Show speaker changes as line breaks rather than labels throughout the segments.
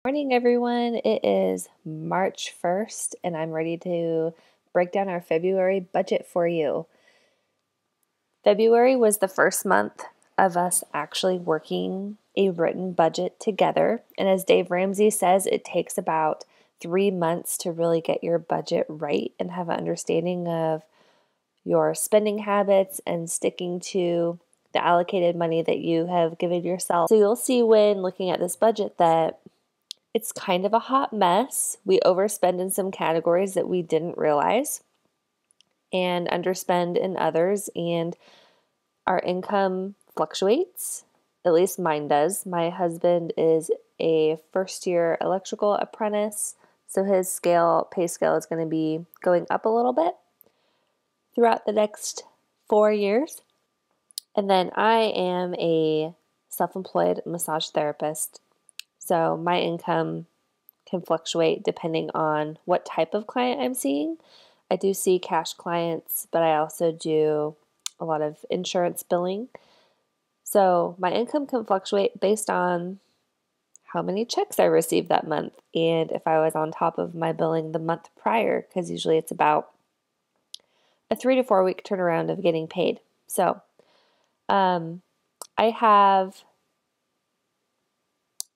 morning, everyone. It is March 1st, and I'm ready to break down our February budget for you. February was the first month of us actually working a written budget together. And as Dave Ramsey says, it takes about 3 months to really get your budget right and have an understanding of your spending habits and sticking to the allocated money that you have given yourself. So you'll see when looking at this budget that it's kind of a hot mess. We overspend in some categories that we didn't realize and underspend in others, and our income fluctuates. At least mine does. My husband is a first-year electrical apprentice, so his pay scale is going to be going up a little bit throughout the next 4 years. And then I am a self-employed massage therapist. So my income can fluctuate depending on what type of client I'm seeing. I do see cash clients, but I also do a lot of insurance billing. So my income can fluctuate based on how many checks I received that month and if I was on top of my billing the month prior, because usually it's about a 3 to 4 week turnaround of getting paid. So I have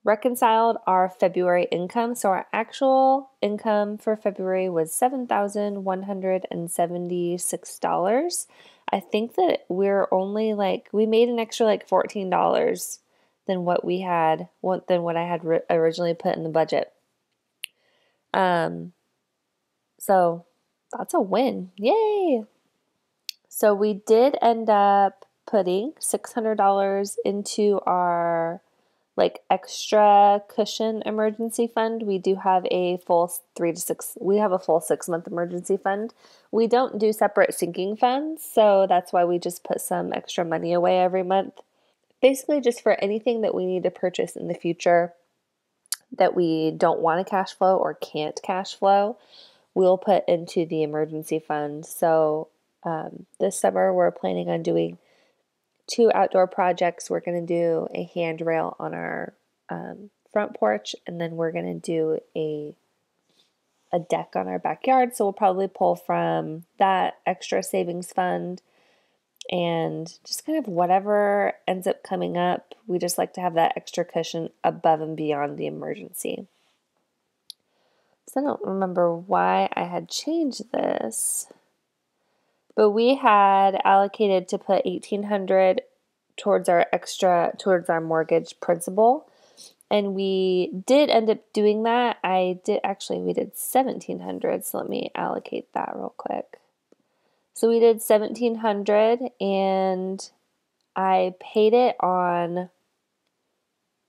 reconciled our February income. So our actual income for February was $7,176. I think that we made an extra $14 than what I had originally put in the budget. So that's a win. Yay! So we did end up putting $600 into our extra cushion emergency fund. We do have a full 6-month emergency fund. We don't do separate sinking funds, so that's why we just put some extra money away every month. Basically just for anything that we need to purchase in the future that we don't want to cash flow or can't cash flow, we'll put into the emergency fund. So this summer we're planning on doing 2 outdoor projects. We're going to do a handrail on our front porch, and then we're going to do a deck on our backyard. So we'll probably pull from that extra savings fund and just kind of whatever ends up coming up. We just like to have that extra cushion above and beyond the emergency. So I don't remember why I had changed this. But we had allocated to put $1,800 towards our mortgage principal. And we did end up doing that. We did $1,700. So let me allocate that real quick. So we did $1,700 and I paid it on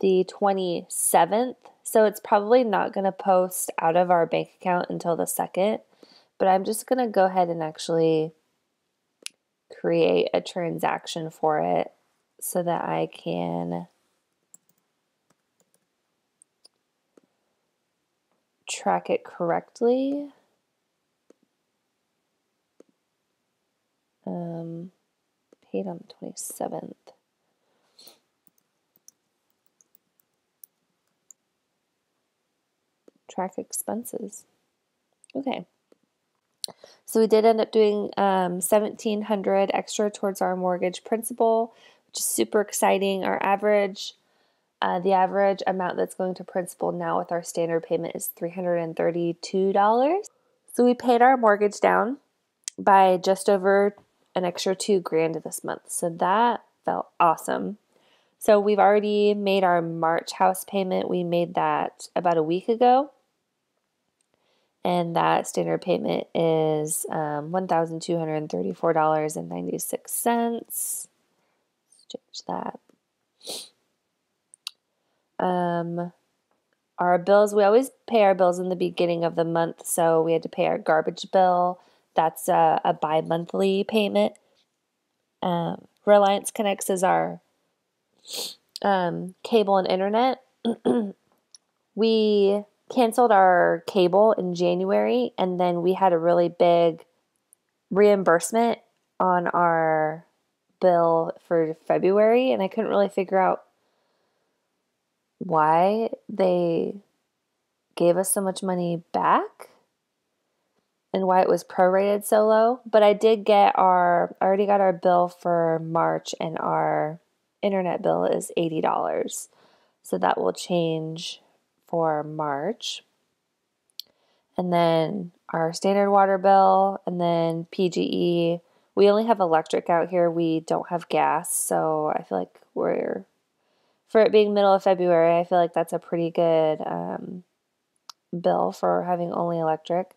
the 27th. So it's probably not going to post out of our bank account until the 2nd. But I'm just going to go ahead and actually create a transaction for it so that I can track it correctly. Paid on the 27th. Track expenses. Okay. So we did end up doing $1,700 extra towards our mortgage principal, which is super exciting. The average amount that's going to principal now with our standard payment is $332. So we paid our mortgage down by just over an extra $2,000 this month. So that felt awesome. So we've already made our March house payment. We made that about a week ago. And that standard payment is $1,234.96. Let's change that. Our bills, we always pay our bills in the beginning of the month. So we had to pay our garbage bill. That's a bi-monthly payment. Reliance Connects is our cable and internet. We canceled our cable in January, and then we had a really big reimbursement on our bill for February, and I couldn't really figure out why they gave us so much money back and why it was prorated so low. But I already got our bill for March, and our internet bill is $80. So that will change for March. And then our standard water bill, and then PGE. We only have electric out here. We don't have gas. So I feel like for it being middle of February, I feel like that's a pretty good bill for having only electric.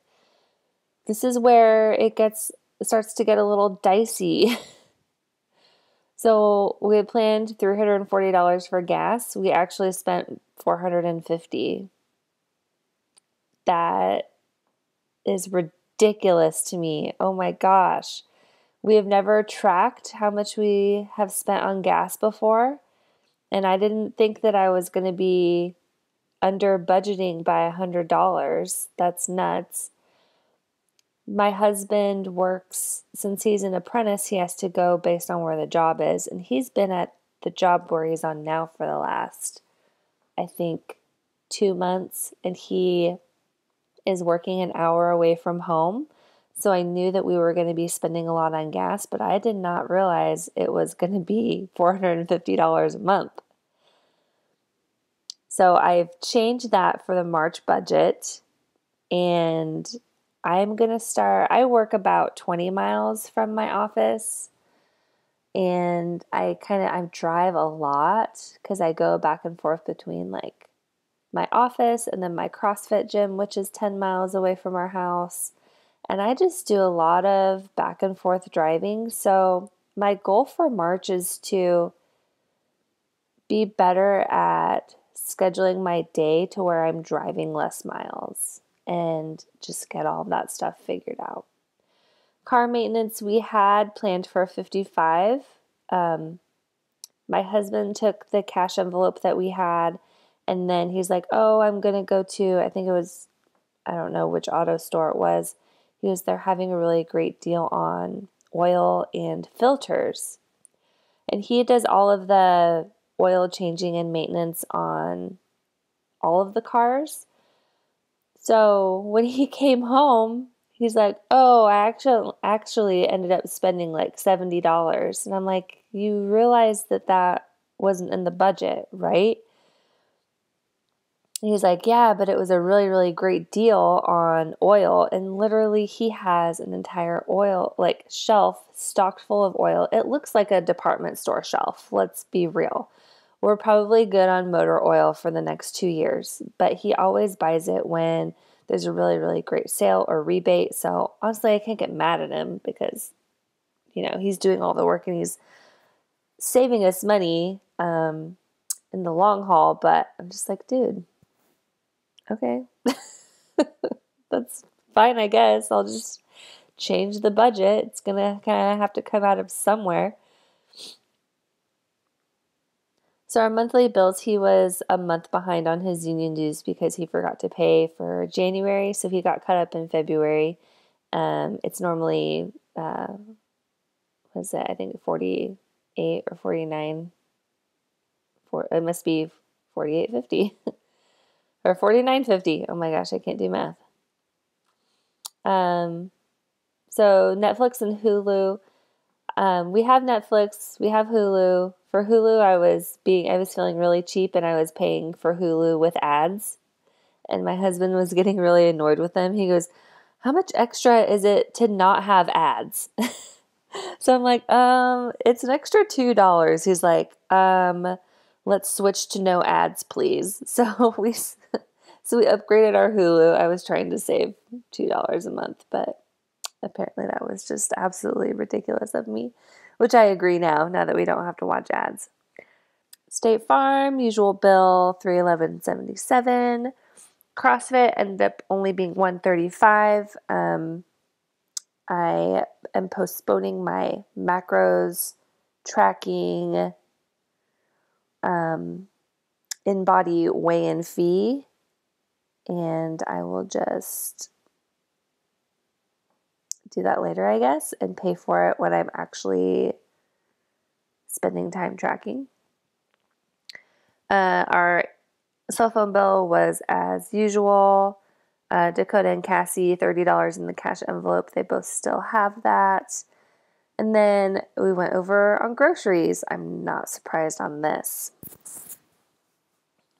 This is where it starts to get a little dicey. So we had planned $340 for gas. We actually spent $450. That is ridiculous to me. Oh my gosh. We have never tracked how much we have spent on gas before, and I didn't think that I was going to be under budgeting by $100. That's nuts. My husband works, since he's an apprentice, he has to go based on where the job is. And he's been at the job where he's on now for the last, I think, 2 months. And he is working an hour away from home. So I knew that we were going to be spending a lot on gas, but I did not realize it was going to be $450 a month. So I've changed that for the March budget, and I'm going to I work about 20 miles from my office, and I drive a lot because I go back and forth between like my office and then my CrossFit gym, which is 10 miles away from our house. And I just do a lot of back and forth driving. So my goal for March is to be better at scheduling my day to where I'm driving less miles and just get all of that stuff figured out. Car maintenance, we had planned for 55. My husband took the cash envelope that we had, and then he's like, oh, I'm going to go to, I think it was, I don't know which auto store it was. They're having a really great deal on oil and filters. And he does all of the oil changing and maintenance on all of the cars. So when he came home, he's like, oh, I actually ended up spending like $70. And I'm like, you realize that wasn't in the budget, right? And he's like, yeah, but it was a really, really great deal on oil. And literally he has an entire oil shelf stocked full of oil. It looks like a department store shelf. Let's be real. We're probably good on motor oil for the next 2 years, but he always buys it when there's a really, really great sale or rebate. So honestly, I can't get mad at him because, he's doing all the work and he's saving us money in the long haul. But I'm just like, dude, okay, that's fine, I guess. I'll just change the budget. It's going to kind of have to come out of somewhere. So our monthly bills, he was a month behind on his union dues because he forgot to pay for January. So he got caught up in February. It's normally, I think 48 or 49. It must be 48.50 or 49.50. Oh my gosh, I can't do math. So Netflix and Hulu. We have Netflix, we have Hulu. For Hulu, I was feeling really cheap, and I was paying for Hulu with ads. And my husband was getting really annoyed with them. He goes, how much extra is it to not have ads? So I'm like, it's an extra $2. He's like, let's switch to no ads, please. So we upgraded our Hulu. I was trying to save $2 a month, but apparently that was just absolutely ridiculous of me, which I agree now that we don't have to watch ads. State Farm, usual bill, $311.77. CrossFit ended up only being $135. I am postponing my macros tracking in-body weigh-in fee, and I will just do that later, I guess, and pay for it when I'm actually spending time tracking. Our Cell phone bill was as usual. Dakota and Cassie, $30 in the cash envelope. They both still have that. And then we went over on groceries. I'm not surprised on this.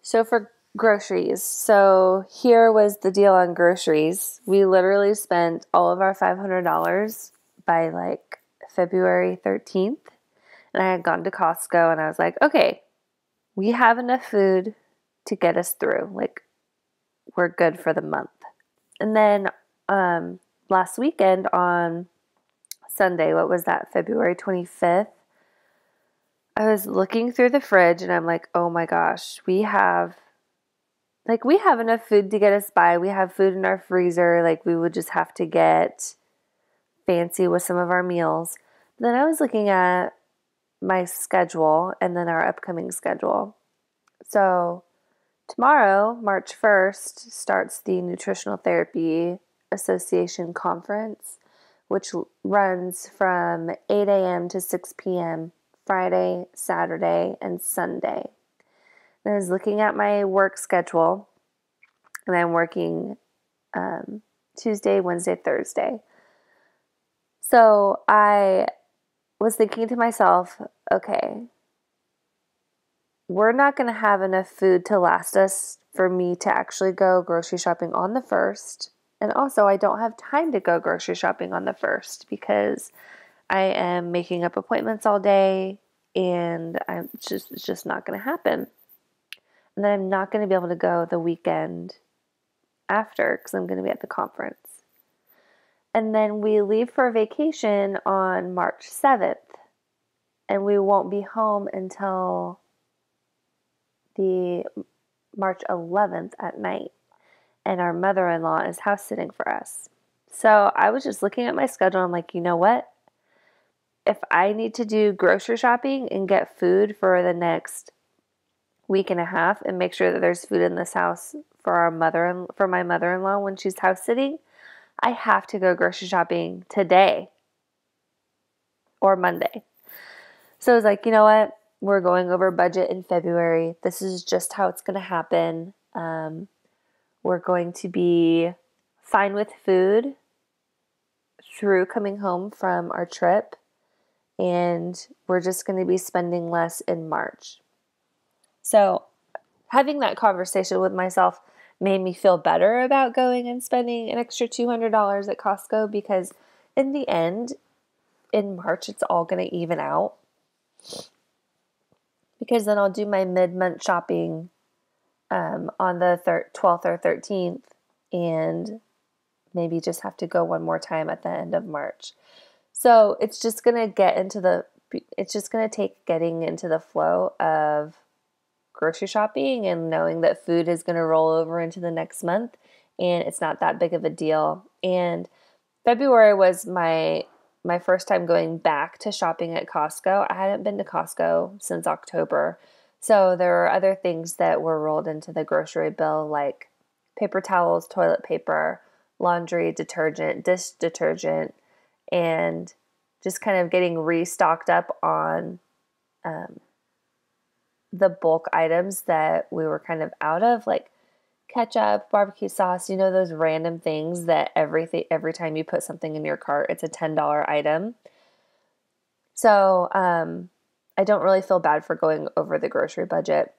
So for groceries, so here was the deal on groceries. We literally spent all of our $500 by like February 13th. And I had gone to Costco and I was like, okay, we have enough food to get us through. Like, we're good for the month. And then last weekend on Sunday, what was that, February 25th, I was looking through the fridge and I'm like, oh my gosh, we have enough food to get us by. We have food in our freezer. Like, we would just have to get fancy with some of our meals. But then I was looking at my schedule and then our upcoming schedule. So tomorrow, March 1st, starts the Nutritional Therapy Association Conference, which runs from 8 a.m. to 6 p.m. Friday, Saturday, and Sunday. And I was looking at my work schedule, and I'm working Tuesday, Wednesday, Thursday. So I was thinking to myself, okay, we're not going to have enough food to last us for me to actually go grocery shopping on the 1st. And also, I don't have time to go grocery shopping on the 1st because I am making up appointments all day and it's just not going to happen. And then I'm not going to be able to go the weekend after because I'm going to be at the conference. And then we leave for vacation on March 7th, and we won't be home until the March 11th at night. And our mother-in-law is house sitting for us. So I was just looking at my schedule. I'm like, you know what? If I need to do grocery shopping and get food for the next week and a half and make sure that there's food in this house for my mother-in-law when she's house sitting, I have to go grocery shopping today or Monday. So I was like, you know what? We're going over budget in February. This is just how it's going to happen. We're going to be fine with food through coming home from our trip, and we're just going to be spending less in March. So having that conversation with myself made me feel better about going and spending an extra $200 at Costco because in the end, in March, it's all going to even out. Because then I'll do my mid-month shopping on the 12th or 13th and maybe just have to go one more time at the end of March. So it's just going to take getting into the flow of grocery shopping and knowing that food is going to roll over into the next month and it's not that big of a deal. And February was my first time going back to shopping at Costco. I hadn't been to Costco since October. So there were other things that were rolled into the grocery bill like paper towels, toilet paper, laundry detergent, dish detergent, and just kind of getting restocked up on the bulk items that we were kind of out of, like ketchup, barbecue sauce, those random things that every time you put something in your cart, it's a $10 item. So I don't really feel bad for going over the grocery budget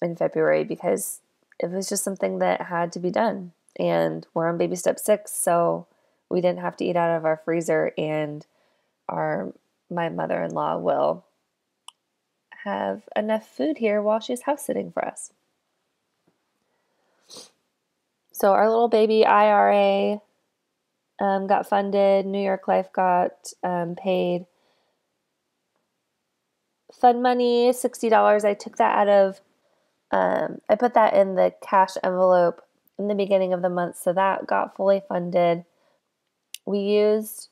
in February because it was just something that had to be done. And we're on baby step 6, so we didn't have to eat out of our freezer, and my mother-in-law will have enough food here while she's house sitting for us. So our little baby IRA got funded. New York Life got paid fund money, $60. I took that out of, I put that in the cash envelope in the beginning of the month, so that got fully funded. We used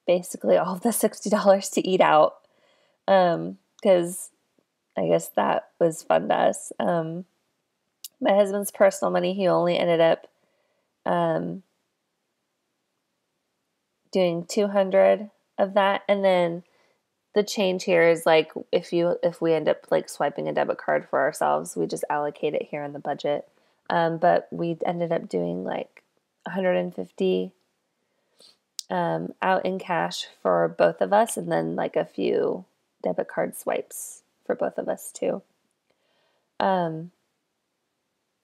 basically all of the $60 to eat out because I guess that was fun to us. My husband's personal money, he only ended up doing $200 of that, and then the change here is like if we end up like swiping a debit card for ourselves, we just allocate it here in the budget. But we ended up doing like 150 out in cash for both of us, and then like a few debit card swipes for both of us too.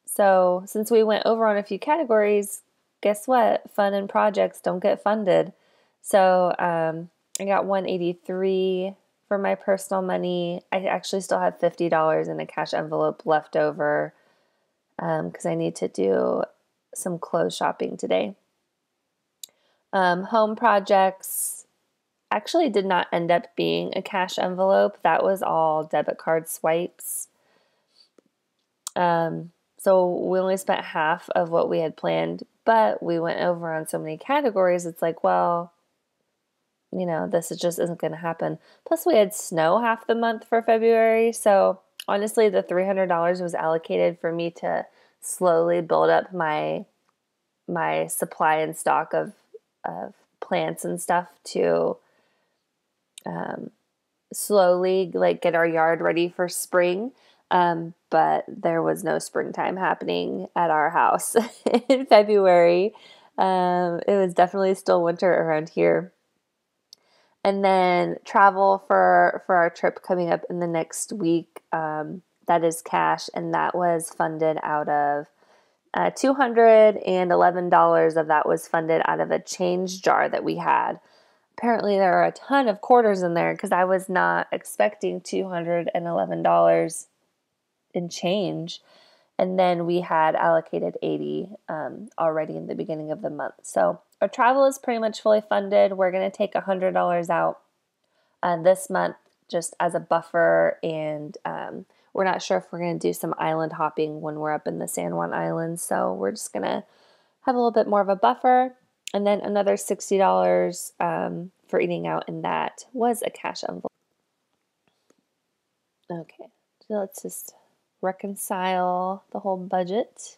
So since we went over on a few categories, guess what? Fun and projects don't get funded. So I got 183 for my personal money. I actually still have $50 in a cash envelope left over because I need to do some clothes shopping today. Home projects actually did not end up being a cash envelope. That was all debit card swipes. So we only spent half of what we had planned, but we went over on so many categories. It's like, well, you know, this just isn't going to happen. Plus we had snow half the month for February. So honestly, the $300 was allocated for me to slowly build up my supply and stock of plants and stuff to slowly like get our yard ready for spring. But there was no springtime happening at our house in February. It was definitely still winter around here. And then travel for our trip coming up in the next week, that is cash, and that was funded out of $211 of that was funded out of a change jar that we had. Apparently there are a ton of quarters in there because I was not expecting $211 in change. And then we had allocated 80 already in the beginning of the month. So our travel is pretty much fully funded. We're going to take $100 out this month just as a buffer. And we're not sure if we're going to do some island hopping when we're up in the San Juan Islands. So we're just going to have a little bit more of a buffer. And then another $60 for eating out, and that was a cash envelope. Okay, so let's just reconcile the whole budget.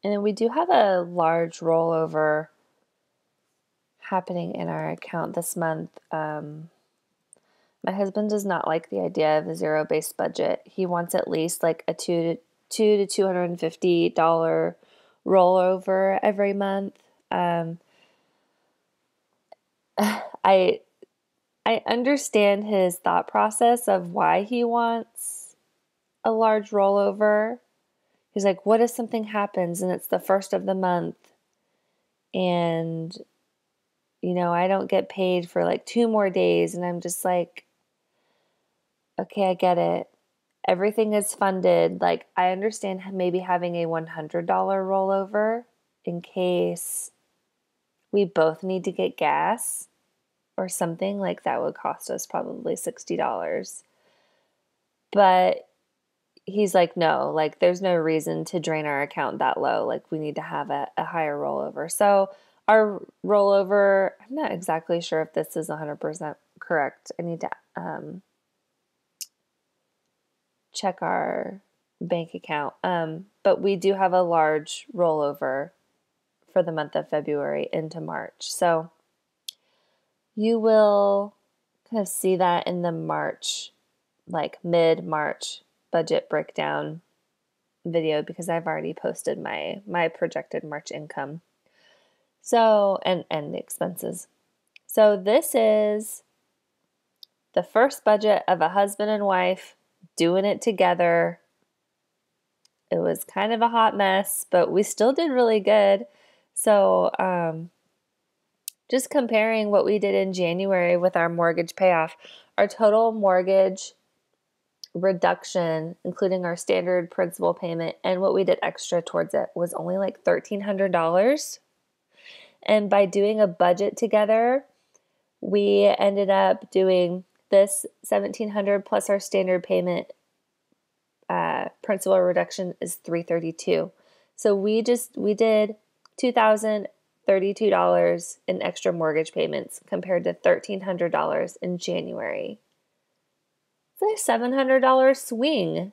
And then we do have a large rollover happening in our account this month. My husband does not like the idea of a zero-based budget. He wants at least like a $200 to $250 rollover every month. I understand his thought process of why he wants a large rollover. He's like, what if something happens and it's the first of the month and, you know, I don't get paid for like 2 more days? And I'm just like, okay, I get it. Everything is funded. Like, I understand maybe having a $100 rollover in case we both need to get gas or something. Like, that would cost us probably $60. But he's like, no, like, there's no reason to drain our account that low. Like, we need to have a higher rollover. So our rollover, I'm not exactly sure if this is 100% correct. I need to check our bank account. But we do have a large rollover for the month of February into March. So you will kind of see that in the March, like mid-March budget breakdown video, because I've already posted my projected March income. So, and the expenses. So this is the first budget of a husband and wife doing it together. It was kind of a hot mess, but we still did really good. So, just comparing what we did in January with our mortgage payoff, our total mortgage reduction, including our standard principal payment and what we did extra towards it, was only like $1,300. And by doing a budget together, we ended up doing this $1,700 plus our standard payment principal reduction is $332. So we did $2,032 in extra mortgage payments compared to $1,300 in January. It's a $700 swing.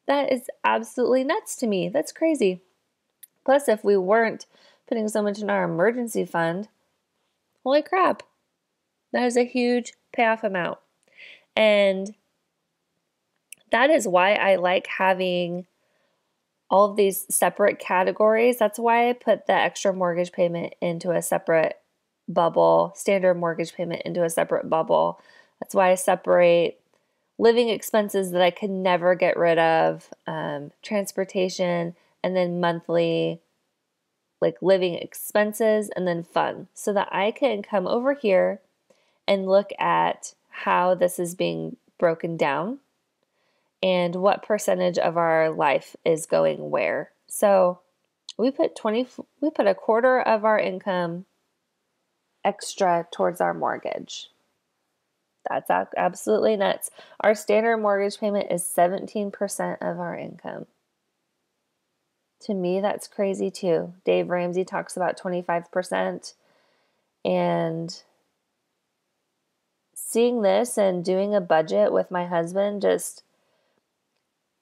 That is absolutely nuts to me. That's crazy. Plus, if we weren't putting so much in our emergency fund, holy crap, that is a huge payoff amount. And that is why I like having all of these separate categories. That's why I put the extra mortgage payment into a separate bubble, standard mortgage payment into a separate bubble. That's why I separate living expenses that I could never get rid of, transportation, and then monthly like living expenses and then fun, so that I can come over here and look at how this is being broken down and what percentage of our life is going where. So we put a quarter of our income extra towards our mortgage. That's absolutely nuts. Our standard mortgage payment is 17% of our income. To me, that's crazy too. Dave Ramsey talks about 25%. And seeing this and doing a budget with my husband just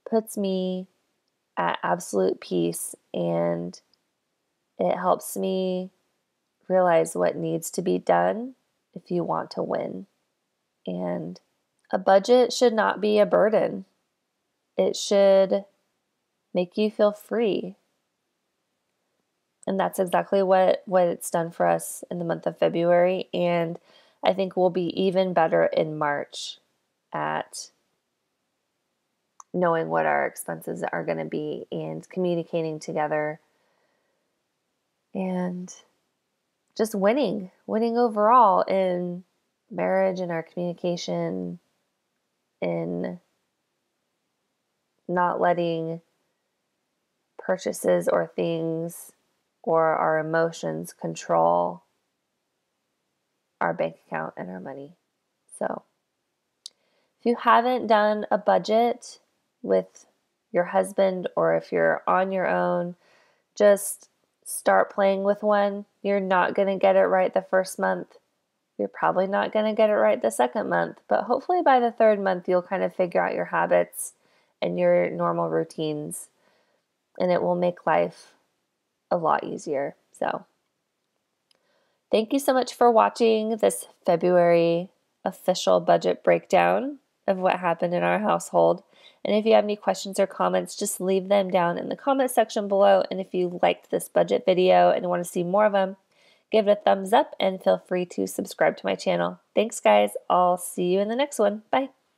puts me at absolute peace, and it helps me realize what needs to be done if you want to win. And a budget should not be a burden. It should make you feel free. And that's exactly what it's done for us in the month of February. And I think we'll be even better in March at knowing what our expenses are going to be and communicating together and just winning overall in marriage and our communication, in not letting purchases or things or our emotions control our bank account and our money. So if you haven't done a budget with your husband, or if you're on your own, just start playing with one. You're not going to get it right the first month. You're probably not going to get it right the second month, but hopefully by the third month, you'll kind of figure out your habits and your normal routines, and it will make life a lot easier. So thank you so much for watching this February official budget breakdown of what happened in our household. And if you have any questions or comments, just leave them down in the comment section below. And if you liked this budget video and want to see more of them, give it a thumbs up and feel free to subscribe to my channel. Thanks, guys. I'll see you in the next one. Bye.